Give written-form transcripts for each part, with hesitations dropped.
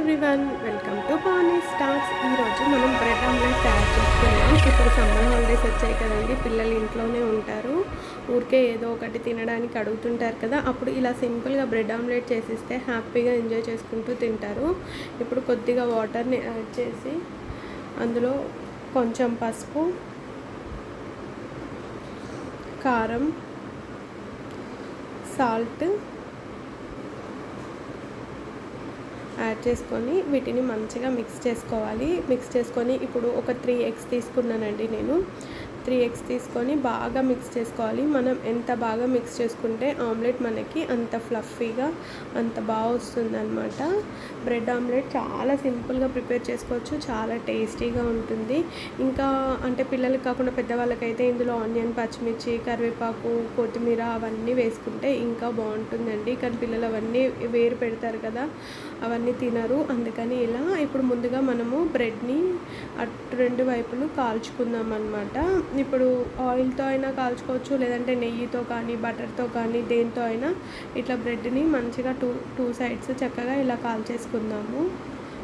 Everyone, welcome to pani stars. ఈరోజు మనం bread omelette తయారు చేసుకున్నాం. ఇప్పుడు సమ్మర్ హాలిడేస్ వచ్చాయి కదండి, పిల్లలు ఇంట్లోనే ఉంటారు, ఊరికే ఏదో ఒకటి తినడానికి అడుగుతుంటారు కదా. అప్పుడు ఇలా సింపుల్గా బ్రెడ్ ఆమ్లెట్ చేసిస్తే హ్యాపీగా ఎంజాయ్ చేసుకుంటూ తింటారు. ఇప్పుడు కొద్దిగా వాటర్ని యాడ్ చేసి అందులో కొంచెం పసుపు, కారం, సాల్ట్ యాడ్ చేసుకొని వీటిని మంచిగా మిక్స్ చేసుకోవాలి. మిక్స్ చేసుకొని ఇప్పుడు ఒక 3 ఎగ్స్ తీసుకున్నానండి నేను. 3 ఎగ్స్ తీసుకొని బాగా మిక్స్ చేసుకోవాలి. మనం ఎంత బాగా మిక్స్ చేసుకుంటే ఆమ్లెట్ మనకి అంత ఫ్లఫీగా అంత బాగా వస్తుందన్నమాట. బ్రెడ్ ఆమ్లెట్ చాలా సింపుల్గా ప్రిపేర్ చేసుకోవచ్చు, చాలా టేస్టీగా ఉంటుంది. ఇంకా అంటే పిల్లలకి కాకుండా పెద్దవాళ్ళకైతే ఇందులో ఆనియన్, పచ్చిమిర్చి, కరివేపాకు, కొత్తిమీర అవన్నీ వేసుకుంటే ఇంకా బాగుంటుందండి. కానీ పిల్లలు అవన్నీ వేరు పెడతారు కదా, అవన్నీ తినరు. అందుకని ఇలా ఇప్పుడు ముందుగా మనము బ్రెడ్ని అటు 2 వైపులు కాల్చుకుందాం అన్నమాట. ఇప్పుడు ఆయిల్తో అయినా కాల్చుకోవచ్చు, లేదంటే నెయ్యితో కానీ బటర్తో కానీ దేంతో అయినా ఇట్లా బ్రెడ్ని మంచిగా టూ సైడ్స్ చక్కగా ఇలా కాల్చేసుకుందాము.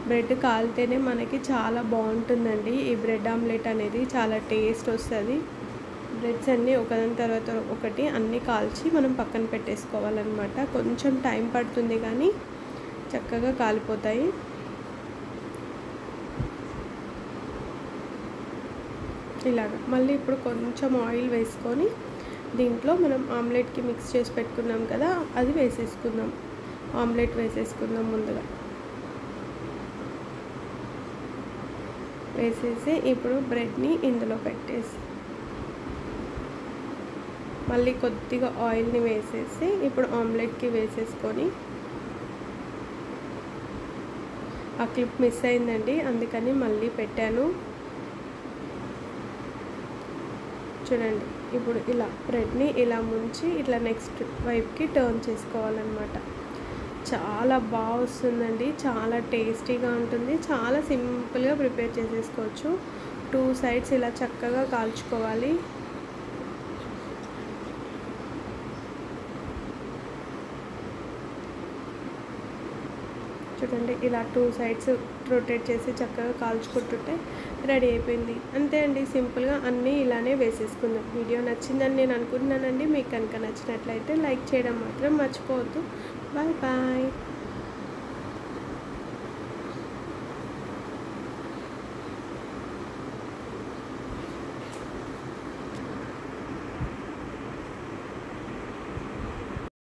బ్రెడ్ కాలితేనే మనకి చాలా బాగుంటుందండి. ఈ బ్రెడ్ ఆమ్లెట్ అనేది చాలా టేస్ట్ వస్తుంది. బ్రెడ్స్ అన్నీ ఒకదాని తర్వాత ఒకటి అన్నీ కాల్చి మనం పక్కన పెట్టేసుకోవాలన్నమాట. కొంచెం టైం పడుతుంది కానీ చక్కగా కాలిపోతాయి. ఇలాగా మళ్ళీ ఇప్పుడు కొంచెం ఆయిల్ వేసుకొని దీంట్లో మనం ఆమ్లెట్కి మిక్స్ చేసి పెట్టుకున్నాం కదా, అది వేసేసుకుందాం. ఆమ్లెట్ వేసేసుకుందాం ముందుగా. వేసేసి ఇప్పుడు బ్రెడ్ని ఇందులో పెట్టేసి మళ్ళీ కొద్దిగా ఆయిల్ని వేసేసి ఇప్పుడు ఆమ్లెట్కి వేసేసుకొని, ఆ క్లిప్ మిస్ అయిందండి అందుకని మళ్ళీ పెట్టాను. చూడండి, ఇప్పుడు ఇలా బ్రెడ్ని ఇలా ముంచి ఇట్లా నెక్స్ట్ వైపుకి టర్న్ చేసుకోవాలన్నమాట. చాలా బాగా వస్తుందండి, చాలా టేస్టీగా ఉంటుంది, చాలా సింపుల్గా ప్రిపేర్ చేసేసుకోవచ్చు. 2 సైడ్స్ ఇలా చక్కగా కాల్చుకోవాలి. చూడండి, ఇలా 2 సైడ్స్ రొటేట్ చేసి చక్కగా కాల్చుకుంటుంటే రెడీ అయిపోయింది. అంతే అండి, సింపుల్గా అన్నీ ఇలానే వేసేసుకుందాం. వీడియో నచ్చిందని నేను అనుకుంటున్నానండి. మీకు కనుక నచ్చినట్లయితే లైక్ చేయడం మాత్రం మర్చిపోవద్దు. Bye bye.